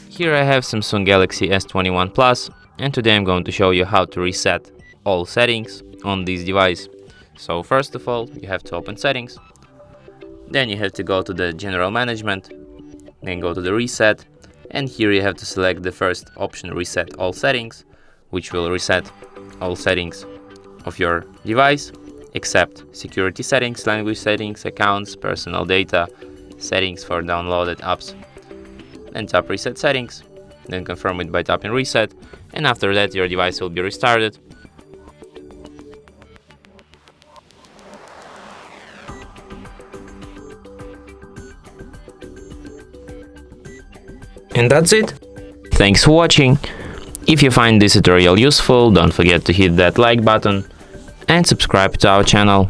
Here I have Samsung Galaxy S21 Plus, and today I'm going to show you how to reset all settings on this device. So first of all, you have to open settings, then you have to go to the general management, then go to the reset, and here you have to select the first option, reset all settings, which will reset all settings of your device except security settings, language settings, accounts, personal data, settings for downloaded apps. Then tap reset settings, then confirm it by tapping reset, and after that your device will be restarted. And that's it. Thanks for watching. If you find this tutorial useful, don't forget to hit that like button and subscribe to our channel.